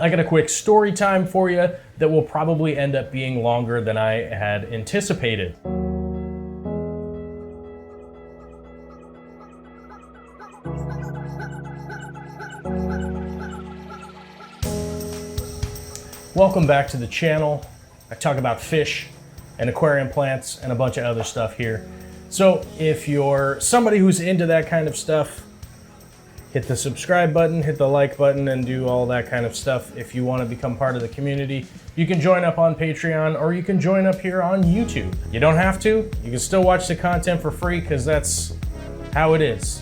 I got a quick story time for you that will probably end up being longer than I had anticipated. Welcome back to the channel. I talk about fish and aquarium plants and a bunch of other stuff here. So if you're somebody who's into that kind of stuff, hit the subscribe button, hit the like button, and do all that kind of stuff. If you want to become part of the community, you can join up on Patreon or you can join up here on YouTube. You don't have to. You can still watch the content for free because that's how it is.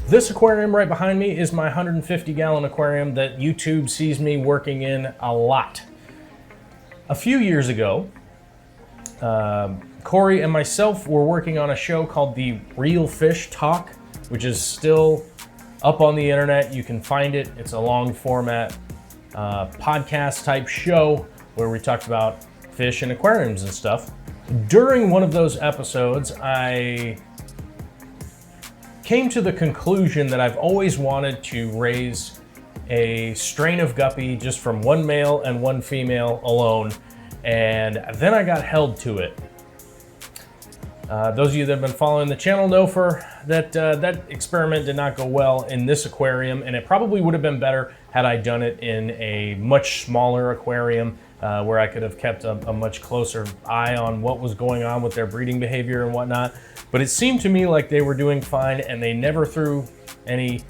This aquarium right behind me is my 150-gallon aquarium that YouTube sees me working in a lot. A few years ago, Corey and myself were working on a show called The Real Fish Talk, which is still up on the internet. You can find it. It's a long format podcast type show where we talked about fish and aquariums and stuff. During one of those episodes, I came to the conclusion that I've always wanted to raise a strain of guppy just from one male and one female alone, and then I got held to it. Those of you that have been following the channel know that that experiment did not go well in this aquarium, and it probably would have been better had I done it in a much smaller aquarium where I could have kept a much closer eye on what was going on with their breeding behavior and whatnot. But it seemed to me like they were doing fine, and they never threw any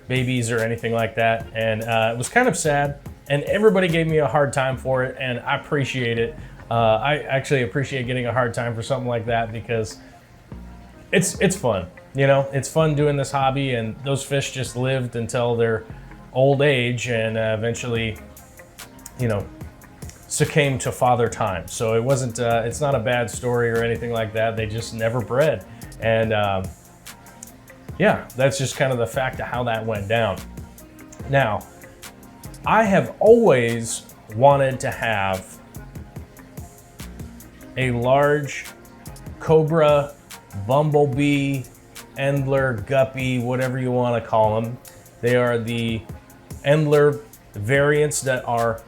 babies or anything like that. And it was kind of sad, and everybody gave me a hard time for it, and I appreciate it. I actually appreciate getting a hard time for something like that because it's fun. You know, it's fun doing this hobby, and those fish just lived until their old age and eventually, you know, succumbed to father time. So it wasn't, it's not a bad story or anything like that. They just never bred. And yeah, that's just kind of the fact of how that went down. Now, I have always wanted to have a large cobra, bumblebee, Endler, guppy, whatever you want to call them. They are the Endler variants that are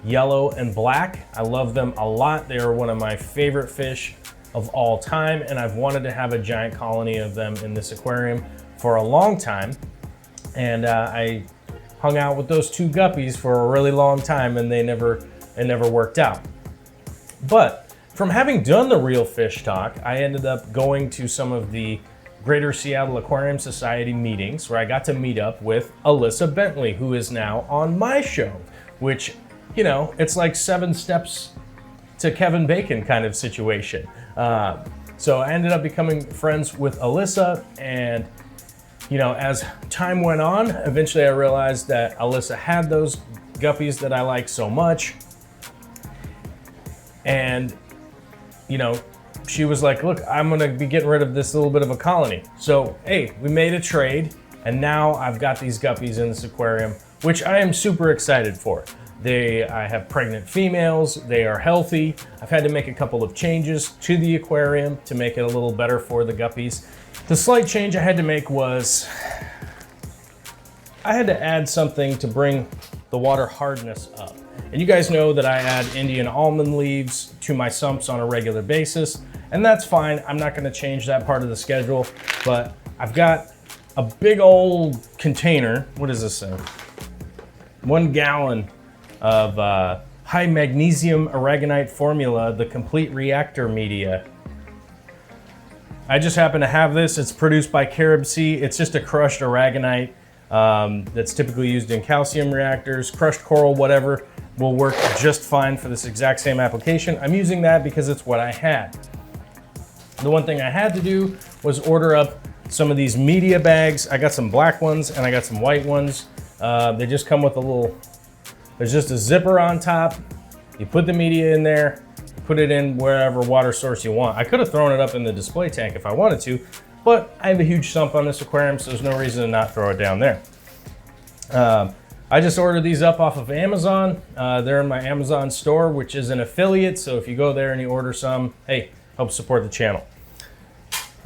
yellow and black. I love them a lot. They are one of my favorite fish of all time, and I've wanted to have a giant colony of them in this aquarium for a long time. And I hung out with those two guppies for a really long time, and it never worked out. But from having done the Real Fish Talk, I ended up going to some of the Greater Seattle Aquarium Society meetings where I got to meet up with Alyssa Bentley, who is now on my show, which, you know, it's like 7 steps to Kevin Bacon kind of situation. So I ended up becoming friends with Alyssa, and, you know, as time went on, eventually I realized that Alyssa had those guppies that I like so much. And, you know, she was like, look, I'm gonna be getting rid of this little bit of a colony. So, hey, we made a trade, and now I've got these guppies in this aquarium, which I am super excited for. I have pregnant females, they are healthy. I've had to make a couple of changes to the aquarium to make it a little better for the guppies. The slight change I had to make was I had to add something to bring the water hardness up. And you guys know that I add Indian almond leaves to my sumps on a regular basis, and that's fine. I'm not gonna change that part of the schedule, but I've got a big old container. What is this thing? 1 gallon of high magnesium aragonite formula, the complete reactor media. I just happen to have this. It's produced by Carib Sea. It's just a crushed aragonite that's typically used in calcium reactors. Crushed coral, whatever, will work just fine for this exact same application. I'm using that because it's what I had. The one thing I had to do was order up some of these media bags. I got some black ones and I got some white ones. They just come with a little, there's just a zipper on top. You put the media in there, put it in wherever water source you want. I could have thrown it up in the display tank if I wanted to, but I have a huge sump on this aquarium, so there's no reason to not throw it down there. I just ordered these up off of Amazon. They're in my Amazon store, which is an affiliate. So if you go there and you order some, hey, help support the channel.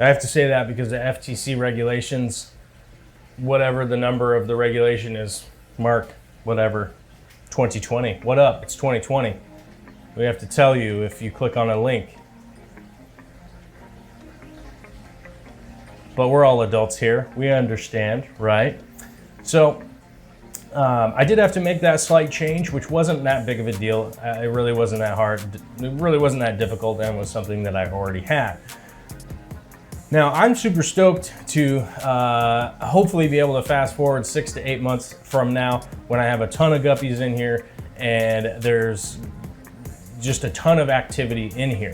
I have to say that because the FTC regulations, whatever the number of the regulation is, Mark, whatever, 2020. What up? It's 2020. We have to tell you if you click on a link. But we're all adults here. We understand, right? So I did have to make that slight change, which wasn't that big of a deal. It really wasn't that hard. It really wasn't that difficult, and was something that I already had. Now, I'm super stoked to hopefully be able to fast forward 6 to 8 months from now when I have a ton of guppies in here and there's just a ton of activity in here.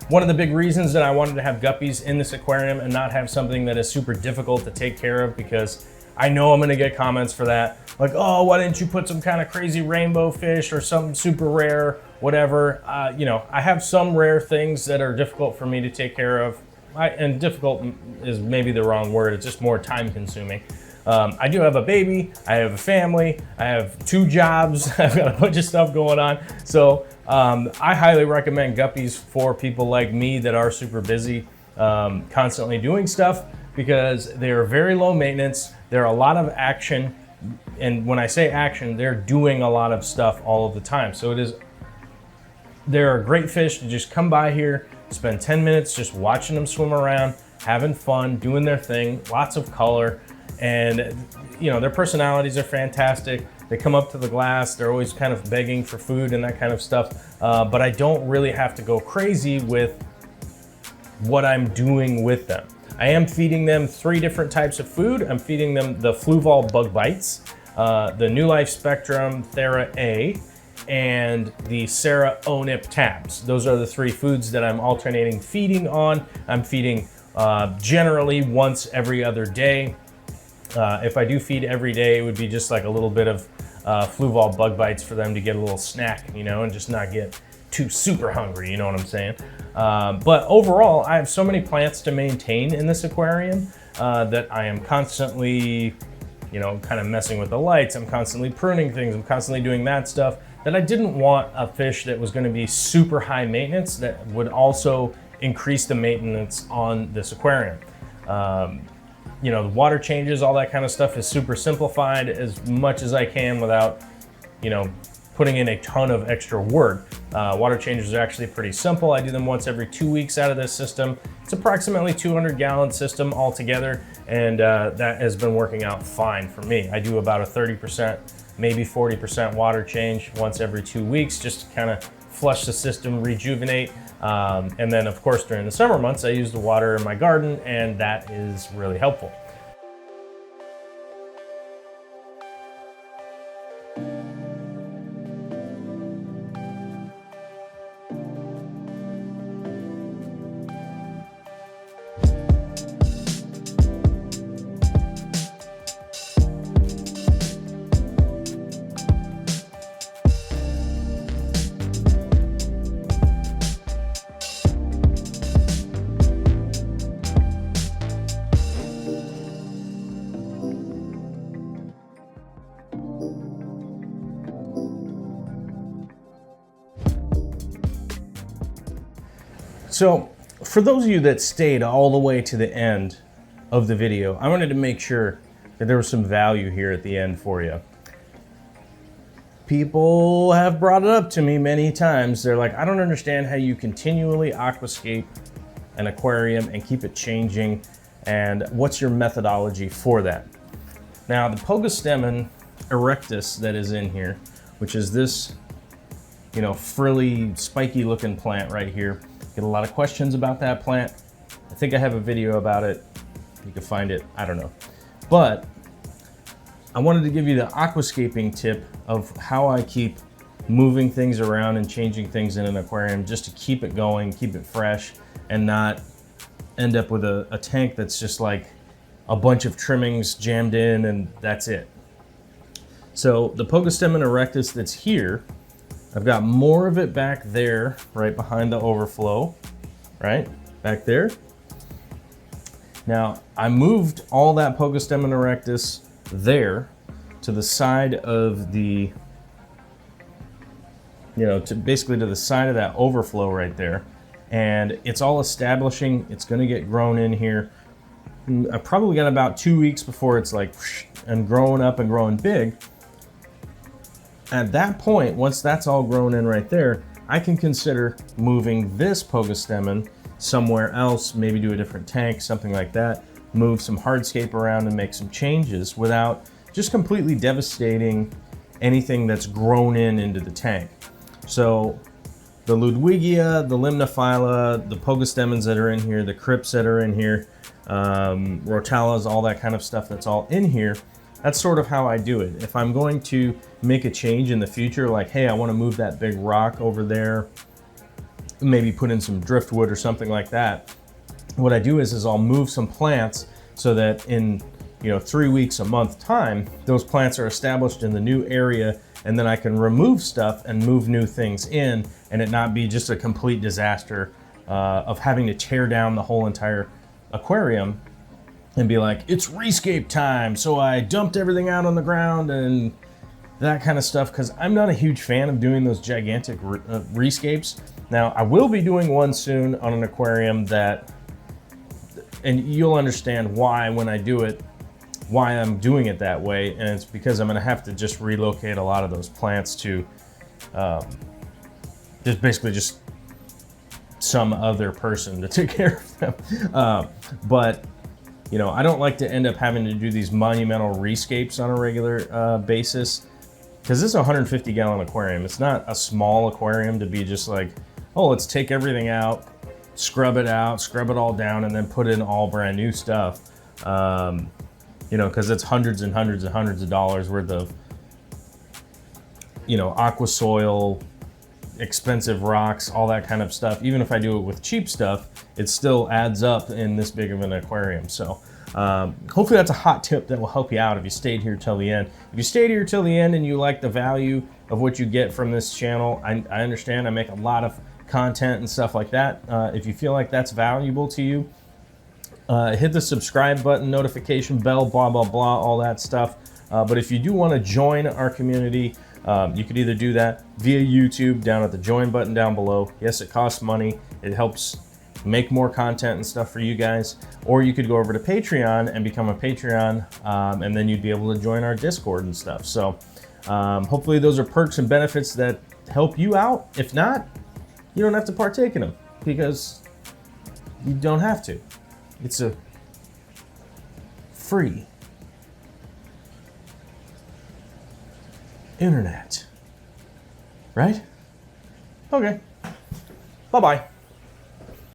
One of the big reasons that I wanted to have guppies in this aquarium and not have something that is super difficult to take care of, because I know I'm gonna get comments for that. Like, oh, why didn't you put some kind of crazy rainbow fish or something super rare, whatever. You know, I have some rare things that are difficult for me to take care of. And difficult is maybe the wrong word, it's just more time consuming. I do have a baby, I have a family, I have 2 jobs, I've got a bunch of stuff going on. So I highly recommend guppies for people like me that are super busy, constantly doing stuff, because they are very low maintenance, they're a lot of action. And when I say action, they're doing a lot of stuff all of the time. So they're a great fish to just come by here, spend 10 minutes just watching them swim around, having fun, doing their thing, lots of color. And you know, their personalities are fantastic. They come up to the glass, they're always kind of begging for food and that kind of stuff. But I don't really have to go crazy with what I'm doing with them. I am feeding them 3 different types of food. I'm feeding them the Fluval bug bites, the New Life Spectrum Thera A, and the Sarah ONIP tabs. Those are the 3 foods that I'm alternating feeding on. I'm feeding generally once every other day. If I do feed every day, it would be just like a little bit of Fluval bug bites for them to get a little snack, you know, and just not get too super hungry, you know what I'm saying? But overall, I have so many plants to maintain in this aquarium that I am constantly, you know, kind of messing with the lights. I'm constantly pruning things. I'm constantly doing that stuff, that I didn't want a fish that was going to be super high maintenance that would also increase the maintenance on this aquarium. You know, the water changes, all that kind of stuff is super simplified as much as I can without, you know, putting in a ton of extra work. Water changes are actually pretty simple. I do them once every 2 weeks out of this system. It's approximately 200-gallon system altogether, and that has been working out fine for me. I do about a 30%, maybe 40% water change once every 2 weeks, just to kind of flush the system, rejuvenate. And then of course during the summer months, I use the water in my garden, and that is really helpful. So for those of you that stayed all the way to the end of the video, I wanted to make sure that there was some value here at the end for you. People have brought it up to me many times. They're like, I don't understand how you continually aquascape an aquarium and keep it changing, and what's your methodology for that? Now, the Pogostemen erectus that is in here, which is this, you know, frilly, spiky looking plant right here. Get a lot of questions about that plant. I think I have a video about it. You can find it, I don't know. But I wanted to give you the aquascaping tip of how I keep moving things around and changing things in an aquarium just to keep it going, keep it fresh, and not end up with a tank that's just like a bunch of trimmings jammed in and that's it. So the Pogostemen erectus that's here, I've got more of it back there, right behind the overflow, right back there. Now, I moved all that Pogostemen erectus there to the side of the, basically to the side of that overflow right there. And it's all establishing. It's going to get grown in here. I probably got about 2 weeks before it's like, and growing up and growing big. At that point, once that's all grown in right there, I can consider moving this Pogostemen somewhere else, maybe do a different tank, something like that, move some hardscape around and make some changes without just completely devastating anything that's grown into the tank. So the Ludwigia, the Limnophylla, the Pogostemens that are in here, the Crypts that are in here, Rotalas, all that kind of stuff that's all in here, that's sort of how I do it. If I'm going to make a change in the future, like, hey, I want to move that big rock over there, maybe put in some driftwood or something like that, what I do is I'll move some plants so that in 3 weeks, a month time, those plants are established in the new area, and then I can remove stuff and move new things in, and it not be just a complete disaster of having to tear down the whole entire aquarium and be like, it's rescape time, so I dumped everything out on the ground and that kind of stuff, because I'm not a huge fan of doing those gigantic rescapes. Now, I will be doing one soon on an aquarium that, and you'll understand why when I do it, why I'm doing it that way, and it's because I'm going to have to just relocate a lot of those plants to just basically just some other person to take care of them. But I don't like to end up having to do these monumental rescapes on a regular basis, because this is a 150-gallon aquarium. It's not a small aquarium to be just like, oh, let's take everything out, scrub it all down, and then put in all brand new stuff. Because it's hundreds and hundreds and hundreds of dollars worth of, aqua soil, expensive rocks, all that kind of stuff. Even if I do it with cheap stuff, it still adds up in this big of an aquarium. So hopefully that's a hot tip that will help you out if you stayed here till the end. If you stayed here till the end and you like the value of what you get from this channel, I understand I make a lot of content and stuff like that. If you feel like that's valuable to you, hit the subscribe button, notification bell, blah, blah, blah, all that stuff. But if you do want to join our community, you could either do that via YouTube down at the join button down below. Yes, it costs money. It helps make more content and stuff for you guys. Or you could go over to Patreon and become a Patreon, and then you'd be able to join our Discord and stuff. So hopefully those are perks and benefits that help you out. If not, you don't have to partake in them, because you don't have to. It's a free internet, right? Okay, bye-bye.